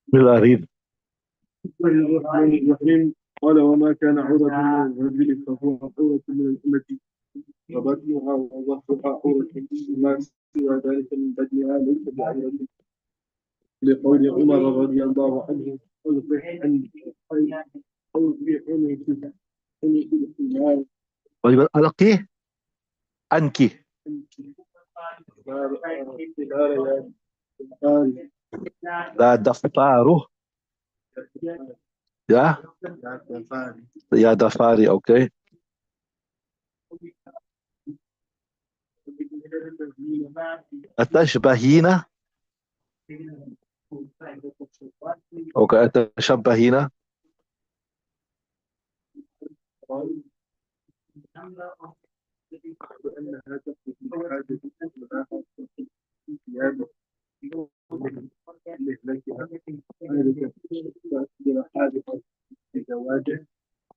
بالأريد. الرحمن الرحيم قال وما كان عورة من الرجل فهو عورة من الأمة وبطنها وظهرها عورة ما سوى ذلك من بدنها ليس بعورة لقول عمر رضي الله عنه اصبح عني اصبح عني الحمار ألقيه أنكي. لا دفاره. يا يا دفاري. أوكي. أتشبهين. أوكي. أتشبهين. وأنها تقضي الحاجة ثيابه لهلكها حادثة بزواجه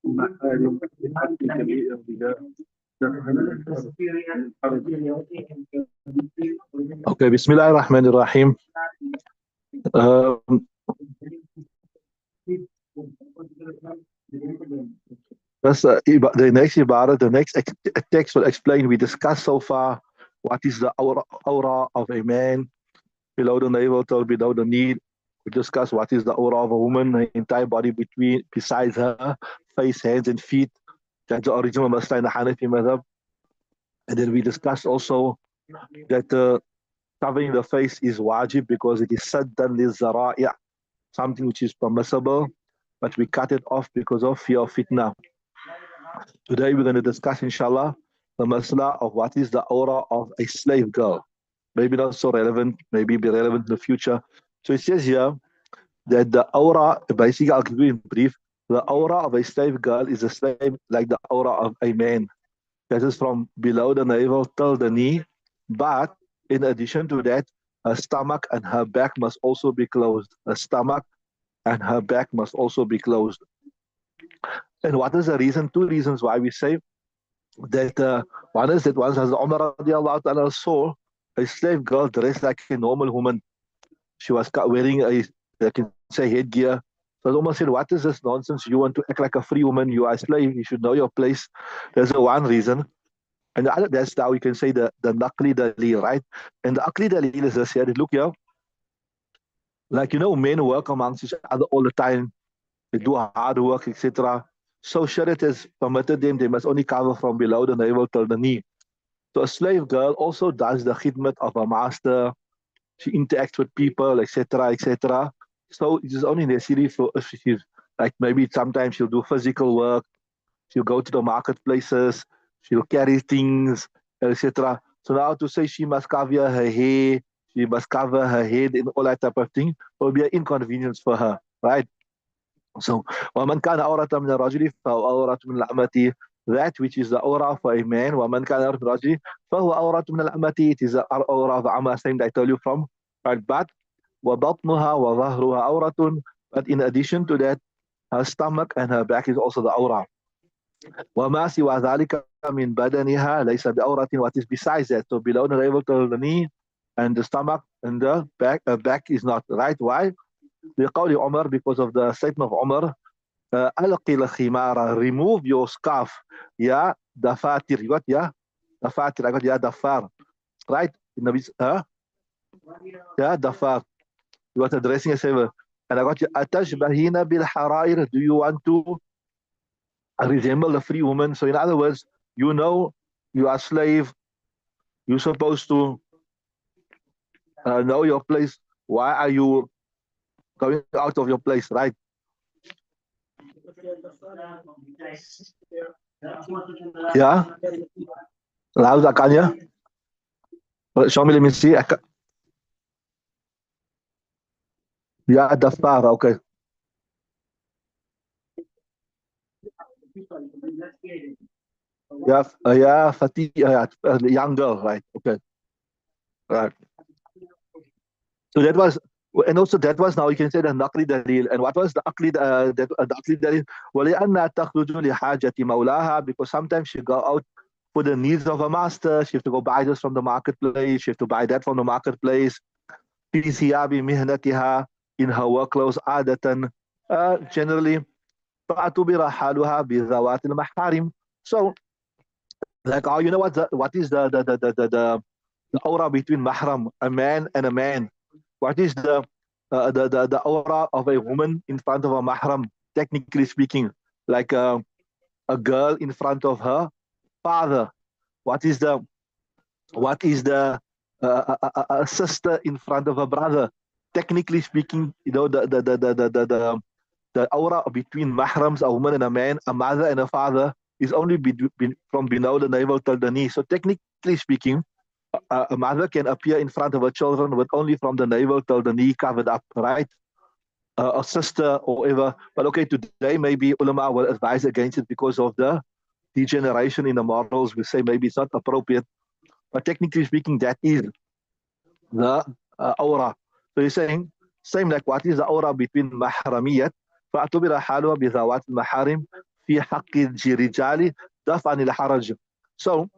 محارم بحق جميع الرجال. أوكي. بسم الله الرحمن الرحيم. The next ibadah, the next text will explain. We discussed so far what is the aura of a man below the navel till below the knee. We discussed what is the aura of a woman, her entire body besides her face, hands, and feet. That's the original Masla in the Hanafi madhab. And then we discussed also that covering the face is wajib because it is saddan lil zara'i', something which is permissible, but we cut it off because of fear of fitna. Today we're going to discuss, inshallah, the masla of what is the aura of a slave girl. Maybe not so relevant, maybe be relevant in the future. So it says here that the aura, basically I'll give you in brief, the aura of a slave girl is the same like the aura of a man. That is from below the navel till the knee. But in addition to that, her stomach and her back must also be closed. Her stomach and her back must also be closed. And what is the reason? Two reasons why we say that. One is that once as Umar radiallahu ta'ala saw a slave girl dressed like a normal woman. She was wearing I can say, headgear. So Umar said, what is this nonsense? You want to act like a free woman. You are a slave. You should know your place. There's a one reason. And the other, that's how we can say the naqli dalil, right? And the aqli dalil is this here. Look here. Like, men work amongst each other all the time. They do hard work, etc. So Shariat has permitted them, they must only cover from below the navel till the knee. So a slave girl also does the khidmat of a master. She interacts with people, etc., etc. So it is only necessary for if she's like maybe sometimes she'll do physical work, she'll go to the marketplaces, she'll carry things, etc. So now to say she must cover her hair, she must cover her head and all that type of thing will be an inconvenience for her, right? So, وَمَنْ كَانَ أَوْرَةً مِنَ الرَّجُلِ فَهُوَ أَوْرَةٌ مِنَ الْأَمَةِ. That which is the aura for a man, وَمَنْ كَانَ أَوْرَةً مِنَ الرَّجُلِ فَهُوَ أَوْرَةٌ مِنَ الْأَمَةِ. It is the aura of Amma, same that I told you from. Right, but وَبَطْنُهَا وَظَهْرُهَا أَوْرَةٌ. But in addition to that, her stomach and her back is also the aura. وَمَا سِوَى ذَلِكَ مِنْ بَدَنِهَا لَيْسَ بِأَوْرَةٍ. What is besides that? So below the navel to the knee and the stomach and the back is not. Right? Why? لقول عمر, because of the statement of Umar, ألقي الخمار, remove your scarf. Yeah, dafatir. You got, yeah? Dafatir. I got, yeah, dafar. Right? Yeah, dafar. You got addressing a saver. And I got you, أتشبهين بالحرائر. Do you want to resemble a free woman? So in other words, you are a slave. You're supposed to know your place. Why are you going out of your place, right? Yeah? How's that, Kanya? Show me, let me see. Yeah, Dafar, okay. Yeah, Fatih, young girl, right? Okay, right. So that was, and also that was, now you can say the naqli dalil. And what was the akli, the akli dalil? وَلِأَنَّا تَخْرُجُ لِحَاجَةِ مَوْلَاهَا. Because sometimes she go out for the needs of a master. She have to go buy this from the marketplace. She have to buy that from the marketplace. في ثياب مهنتها in her work clothes عادة generally فاعتبر حالها بذوات المحارم. So like you know what is the aura between mahram, a man and a man? What is the aura of a woman in front of a mahram, technically speaking, like a girl in front of her father? What is the sister in front of a brother? Technically speaking, the aura between mahrams, a woman and a man, a mother and a father, is only from below the navel till the knee. So technically speaking, a mother can appear in front of her children with only from the navel till the knee covered up, right? A sister or whatever. But okay, today maybe ulama will advise against it because of the degeneration in the morals. We say maybe it's not appropriate. But technically speaking, that is the aura. So he's saying, same like what is the aura between mahramiyat, فاعتبر حالها بذوات المحارم في حق الرجال دفعا الحرج. So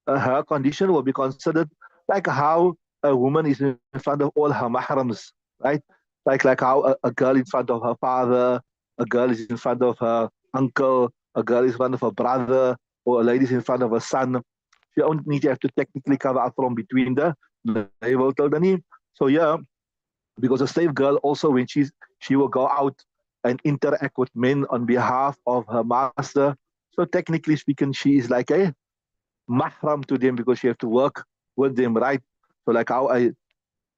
her condition will be considered like how a woman is in front of all her mahrams, right? Like how a girl in front of her father, a girl is in front of her uncle, a girl is in front of her brother, or a lady is in front of her son. She only need to have to technically cover up from between the navel till the knee. So yeah, because a slave girl also when she will go out and interact with men on behalf of her master. So technically speaking, she is like a mahram to them because she have to work with them, right? So like how a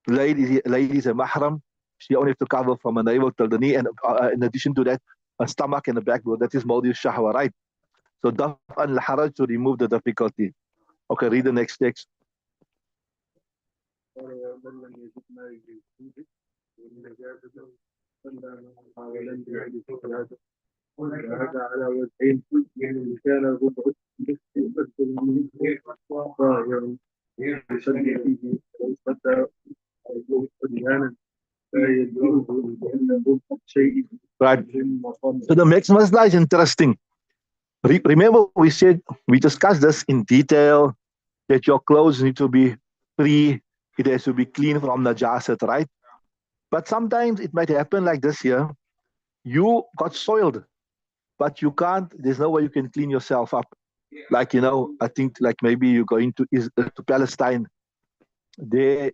lady is a mahram, she only have to cover from a navel till the knee, and in addition to that, a stomach and a backbone. That is mawdi shahwa, right? So daf al haraj to remove the difficulty. Okay, read the next text. ومن لم يجد ما يجوز والنجاسة صلى معها ولم يعد صلاته وهذا على وجهين إن كان ربع يبدل منه ظاهرا يصلي فيه ولو صلى أحيانا لا يدعوه لأن ربع شيء Right. مقام. So the next masla is interesting. Remember, we discussed this in detail that your clothes need to be free, it has to be clean from najasat, right? But sometimes it might happen like this here. You got soiled, but you can't, there's no way you can clean yourself up. Like, I think like maybe you're going to Palestine. They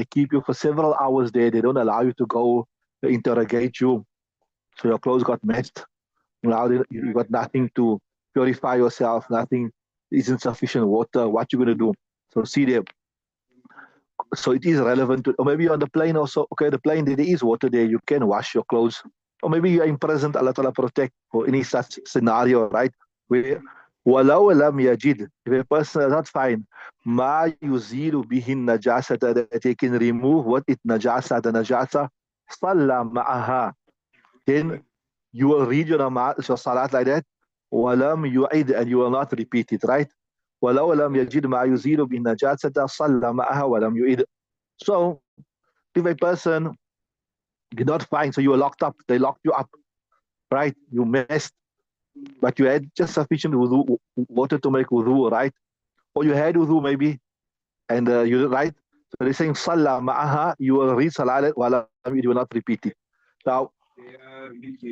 keep you for several hours there. They don't allow you to go, they interrogate you. So your clothes got messed. Now you got nothing to purify yourself, nothing, isn't sufficient water. What you gonna do? So see there. So it is relevant to, or maybe you're on the plane also. Okay, the plane there is water there. You can wash your clothes, or maybe you're imprisoned. Allah Ta'ala protect for any such scenario, right? Where walau lam yajid, if a person is not find ma yuzilu bihin najasata, that he can remove what it najasa, the najasa, salla ma'aha, then you will read your namaz, your salat like that. Walam yu'id, and you will not repeat it, right? ولو لم يجد ما يزيل بالنجاسة صلى معها ولم يعيد. So if a person did not find, so you were locked up, they locked you up, right? You messed, but you had just sufficient wudu, water to make wudu, right? Or you had wudu maybe, and you right. So they're saying Salah ma'aha, you will read Salah while you will not repeat it. Now,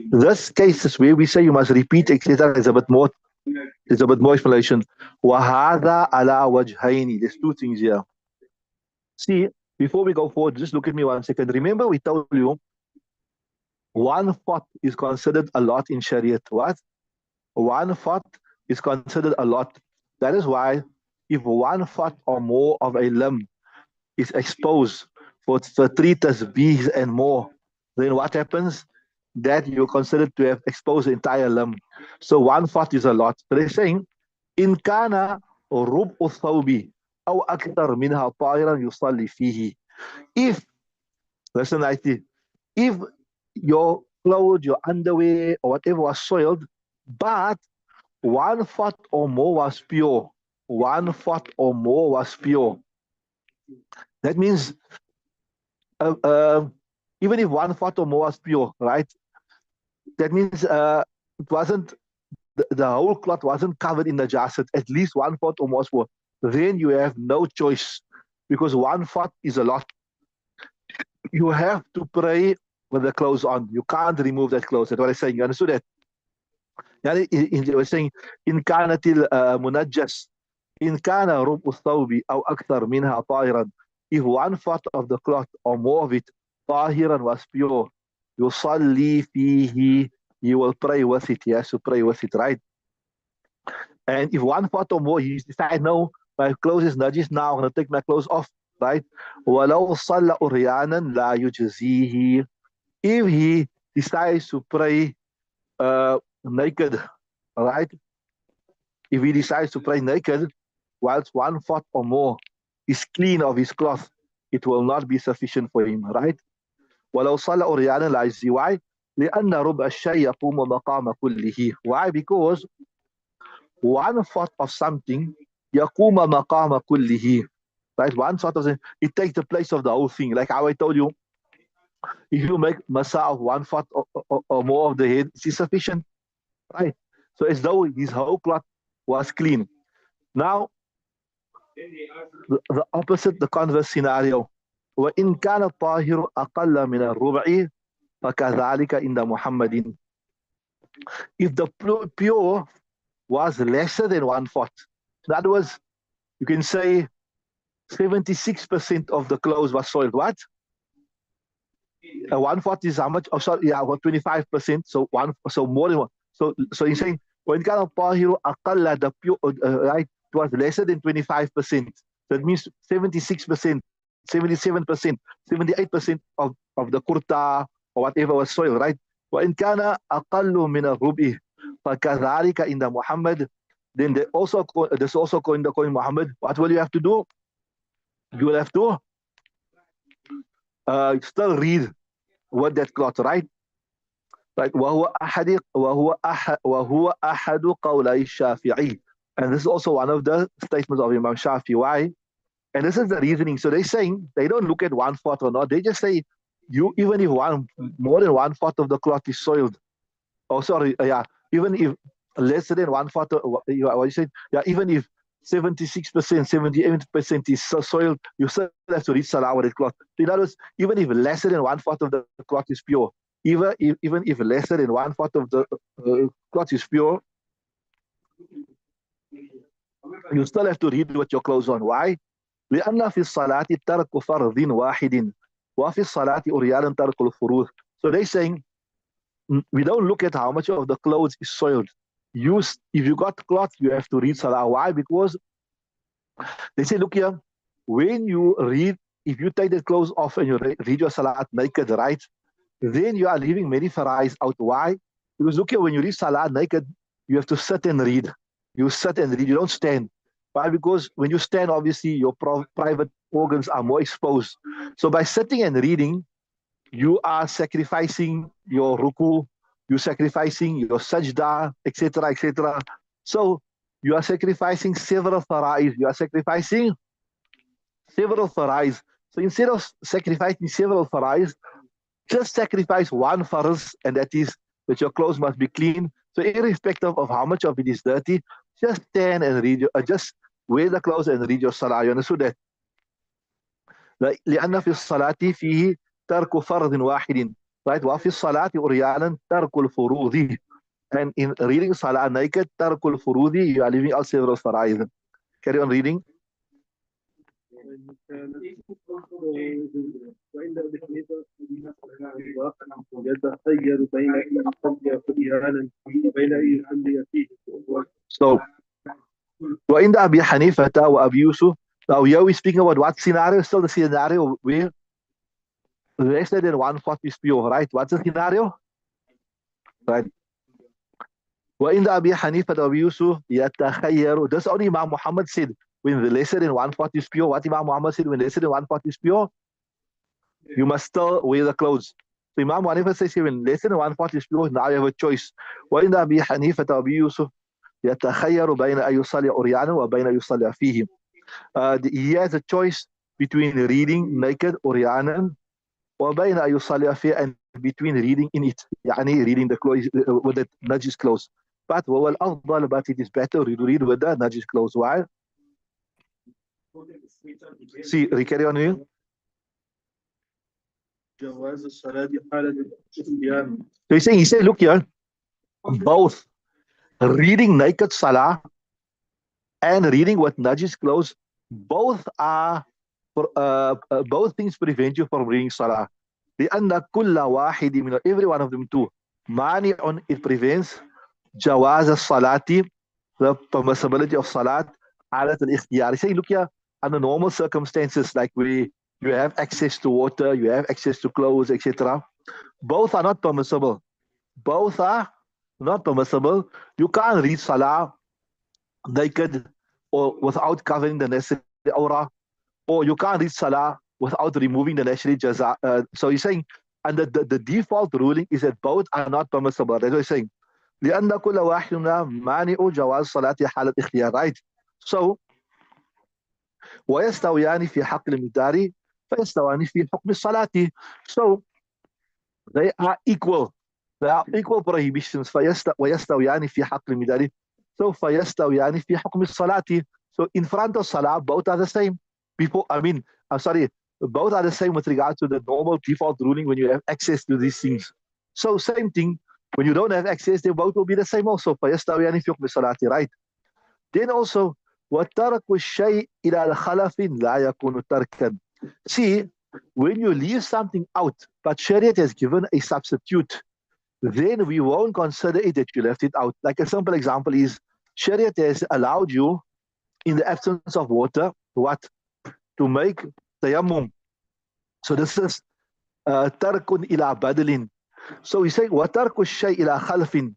this case is where we say you must repeat, etc. Is a bit more. There's a bit more explanation. وَهَذَا عَلَى وَجْهَيْنِ. There's two things here. See, before we go forward, just look at me 1 second. Remember, we told you 1/4 is considered a lot in Shariat. What? 1/4 is considered a lot. That is why if 1/4 or more of a limb is exposed for 3 tasbihs and more, then what happens? That you're considered to have exposed the entire limb. So 1/4 is a lot. So they're saying, إن كان ربع الثوب أو أكثر منها طائرا يصلي فيه. If, listen, if your clothes, your underwear, or whatever was soiled, but 1/4 or more was pure, 1/4 or more was pure. That means uh, uh, even if 1/4 or more was pure, right? That means it wasn't the whole cloth wasn't covered in the najasat. At least 1/4 or more was pure. Then you have no choice because 1/4 is a lot. you have to pray with the clothes on. You can't remove that clothes. That's what I'm saying. You understood that? يعني we're saying إن كانت المنجس إن كان ربع الثوب أو أكثر منها طاهرا, if one fourth of the cloth or more of it طاهرا was pure, يصلي فيه, you will pray with it. Yes, to pray with it, right? And if one fourth or more, he decides, no, my clothes is najis now, I'm going to take my clothes off, right? ولو صلى أريانا لا يجزيه, if he decides to pray naked, right? If he decides to pray naked, whilst one fourth or more is clean of his cloth, it will not be sufficient for him, right? ولو صلى أريانا لا يجزي. Why? لأن ربع الشيء يقوم مقام كله. Why? Because one fourth of something يقوم مقام كله. Right? One sort of thing, it takes the place of the whole thing. Like how I told you, if you make masa of one fourth or more of the head, it's sufficient, right? So as though his whole cloth was clean. Now, the opposite, the converse scenario. وإن كان الطاهر أقل من الربع فكذلك عند محمد. If the pure was lesser than one fourth, in other words, you can say 76% of the clothes was soiled. What? One fourth is how much? Oh, sorry, yeah, about 25%. So so more than one. So you're saying when kind of tahir aqalla, the pure, right, it was lesser than 25%. That means 76%, 77%, 78% of the kurta or whatever was soiled, right? وإن كان أقل من الربع فكذلك عند محمد. Then there's also in the coin Muhammad. What will you have to do? You will have to still read what that cloth, right? Right. وهو أحد قولي الشافعي. And this is also one of the statements of Imam Shafi. Why? And this is the reasoning. So they're saying they don't look at one fourth or not. They just say you even if more than one fourth of the cloth is soiled. Oh, sorry. Yeah. Even if less than one fourth, what you said. Yeah. Even if 76%, 78% is so soiled, you still have to read salah with the cloth. In other words, even if lesser than one fourth of the cloth is pure, even if lesser than one fourth of the cloth is pure, you still have to read with your clothes on. Why? لأن في الصلاة ترك فرض واحد وفي الصلاة أريان ترك الفروض. So they're saying we don't look at how much of the clothes is soiled. If you got cloth, you have to read salah. Why? Because they say, look here, when you read, if you take the clothes off and you read your salah naked, right? Then you are leaving many farais out. Why? Because look here, when you read salah naked, you have to sit and read. You sit and read. You don't stand. Why? Because when you stand, obviously your private organs are more exposed. So by sitting and reading, you are sacrificing your ruku, you're sacrificing your sajda, etc., etc. So you are sacrificing several farais. You are sacrificing several farais. So instead of sacrificing several farais, just sacrifice one farz, and that is that your clothes must be clean. So irrespective of how much of it is dirty, just stand and read just wear the clothes and read your salah. You understood that? لأن في الصلاة فيه ترك فرض واحد. Right? وفي الصلاة أريانا ترك الفروض. And in reading salah naked, ترك الفروض, you are leaving out several fara'id. Carry on reading. وعند أبي حنيفة يتخير بين أن يصلي أريانا وبين أن يصلي فيه. So, وعند أبي حنيفة وأبي يوسف. Now here we're speaking about what scenario? Still the scenario where less than one fourth is pure, right? What's the scenario? Right. وعند أبي حنيفة وأبي يوسف يتخير. That's only Imam Muhammad said when the lesser than one fourth is pure. What Imam Muhammad said when lesser than one fourth is pure, you must still wear the clothes. So Imam Hanifa says when less than one fourth is pure, now you have a choice. وعند أبي حنيفة وأبي يوسف يتخير بين أن يصلي عريانا وبين أن يصلي فيه. He has a choice between reading naked عريانا وبين أن يصلي فيه, and between reading in it, يعني reading the clothes with the najis clothes. But وهو الأفضل, but it is better to read with the najis clothes. Why? See, carry on here. جواز الصلاة حالة الاختيار. So he said, look here, both reading naked salah and reading with najis clothes, both are both things prevent you from reading salah. لأن كل واحد من every one of them too مانع, it prevents جواز الصلاة, the permissibility of salat, على الاختيار. Say, look here, under normal circumstances, like you have access to water, you have access to clothes, etc. Both are not permissible. Both are not permissible. You can't read salah naked or without covering the necessary aura, or you can't read salah without removing the necessary jaza. So he's saying, and the default ruling is that both are not permissible. That's what he's saying. لأن كل واحد منها مانع جواز صلاة حالة اختيار, right? So ويستويان في حق المدار فيستويان في حكم الصلاة. So they are equal. They are equal prohibitions. ويستويان في حق المدار. So فيستويان في حكم الصلاة. So in front of salah, both are the same. People, I'm sorry, both are the same with regard to the normal default ruling when you have access to these things. So same thing, when you don't have access, they both will be the same also. فيستويان في حكم الصلاة, right? Then also, وترك الشيء إلى الخلف لا يكون تركا. See, when you leave something out, but Shariat has given a substitute, then we won't consider it that you left it out. Like a simple example is, Shariat has allowed you, in the absence of water, what? To make tayammum. So this is tarkun ila badalin. So we say, وَتَرْكُ الشَّيْءِ إِلَى خَلْفٍ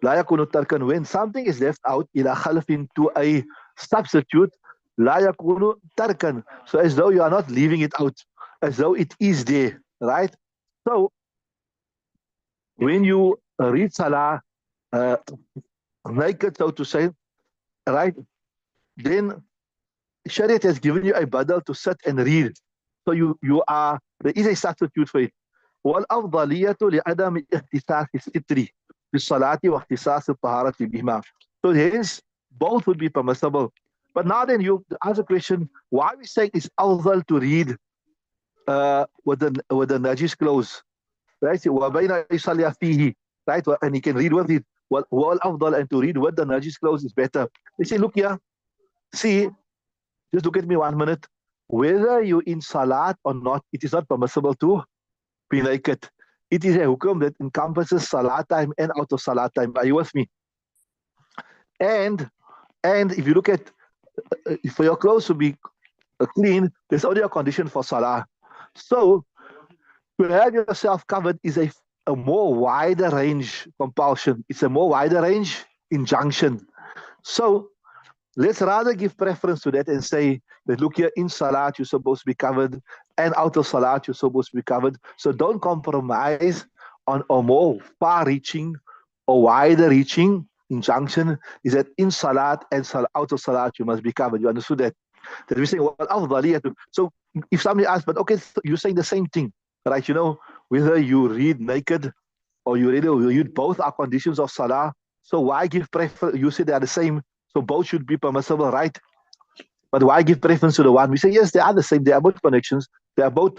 لَا يَكُونُ تَرْكًا. When something is left out, إِلَى خَلْفٍ, to a substitute, لَا يَكُونُ تَرْكًا. So as though you are not leaving it out, as though it is there, right? So when you read Salah naked, so to say, right, then Shariat has given you a badal to sit and read. So there is a substitute for it. والأفضلية لعدم اختصاص الستر بالصلاة واختصاص الطهارة بهما. So hence, both would be permissible. But now then you ask the question, why we say it's afdal to read with the najis clothes, right? وبين يصلي فيه, right? And he can read with it. والأفضل, and to read with the najis clothes is better. They say, look here, see, just look at me 1 minute. Whether you're in salat or not, it is not permissible to be naked. It is a hukum that encompasses salat time and out of salat time. Are you with me? And if you look at, for your clothes to be clean, there's only a condition for salah. So to have yourself covered is a more wider range compulsion. It's a more wider range injunction. So let's rather give preference to that and say that, look here, in salat you're supposed to be covered, and out of salat you're supposed to be covered. So don't compromise on a more far-reaching or wider-reaching injunction, is that in salat and out of salat you must be covered. You understood that? That we say, well, so if somebody asks, but okay, you're saying the same thing, right? You know, whether you read naked or you read, both are conditions of salah. So why give preference? You say they are the same. So both should be permissible, right? But why give preference to the one? We say, yes, they are the same. They are both connections. They are both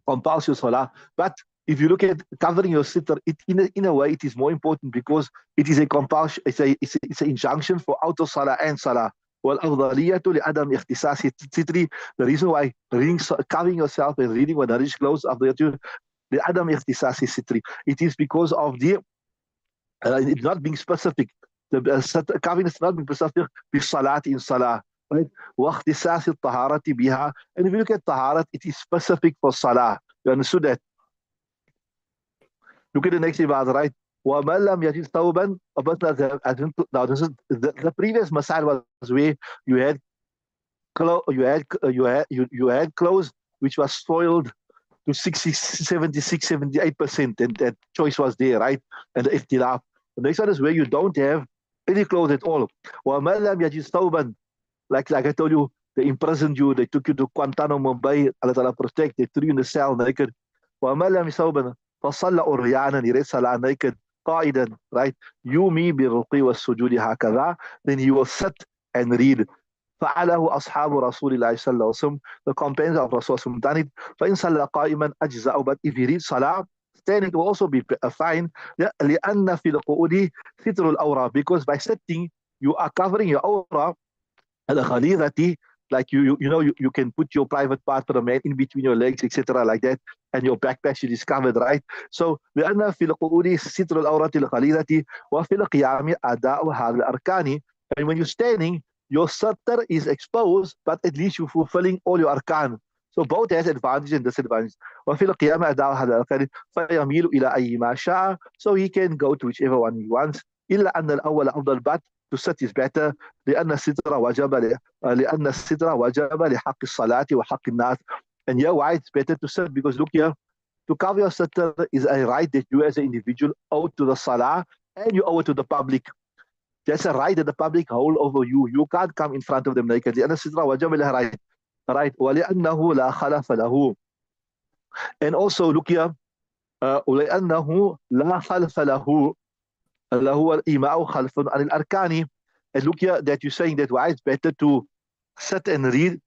compulsory salah. But if you look at covering your sitter, in a way, it is more important because it is a compulsion. It's an injunction for out of salah and salah. والأفضلية لعدم اختصاص الستر. The reason why covering yourself and reading with nourished clothes after لعدم اختصاص الستر. It is because of the it's not being specific. The covering is not being specific بالصلاة in salah, right? واختصاص الطهارة بها. And if you look at taharat, it is specific for salah. You understood that? Look at the next ibad, right? وَمَنْ لَمْ يَجِدْ ثَوْبًا. Now this is the previous masal was where you had you had clothes which was soiled to 60, 76, 78%, and that choice was there, right? And the ikhtilaf. The next one is where you don't have any clothes at all. وَمَنْ لَمْ يَجِدْ ثَوْبًا. Like I told you, they imprisoned you, they took you to Guantanamo Bay, Allah Ta'ala protect, they threw you in the cell naked. وَمَنْ لَمْ يَجِدْ ثَوْبًا فَصَلَّ أُرْيَانًا. He read salah naked, قائدا, right? يُومِي بِالرُّقِي وَالسُّجُودِ هَكَذَا. Then he will sit and read فعله أصحاب رسول الله صلى الله عليه وسلم, the companions of Rasul done it. فإن صلى قائما أجزاء, but if he reads salah standing will also be fine. لأن في القعود ستر الأورى, because by sitting you are covering your aura. الغليظة, like you can put your private part for the man in between your legs, etc., like that, and your back passage is covered, right? So لأن في القعود ستر الأورة الغليظة وفي القيام أداء هذه الأركان, and when you're standing your satar is exposed, but at least you're fulfilling all your arkan. So both has advantage and disadvantage. وفي القيام أداء هذه الأركان فيميل إلى أي ما شاء, so he can go to whichever one he wants. إلا أن الأول أفضل, but to sit is better. لأن الستر وجب لحق الصلاة وحق الناس. And here why it's better to sit, because look here, to cover your sitter is a right that you as an individual owe to the salah, and you owe it to the public. That's a right that the public hold over you. You can't come in front of them naked. لأن الستر وجب لها right. Right. ولأنه لا خلف له. And also look here, ولأنه لا خلف له هو الإيماء خلف عن الأركان. And look here that you're saying that why it's better to sit and read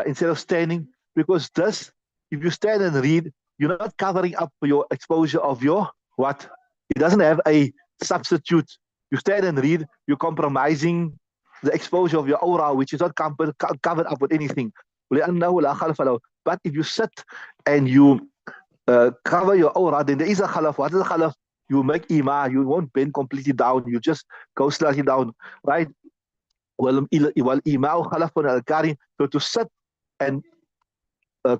instead of standing, because this, if you stand and read, you're not covering up your exposure of your what? It doesn't have a substitute. You stand and read, you're compromising the exposure of your aura, which is not covered up with anything. But if you sit and you cover your aura, then there is a khalaf. What is a khalaf? You make ima, you won't bend completely down, you just go slightly down, right? So to sit and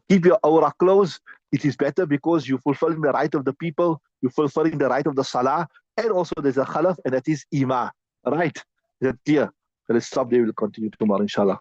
keep your aura closed, it is better because you're fulfilling the right of the people, you're fulfilling the right of the salah, and also there's a khalaf, and that is ima, right? Is that clear? So let's stop there, we'll continue tomorrow, inshallah.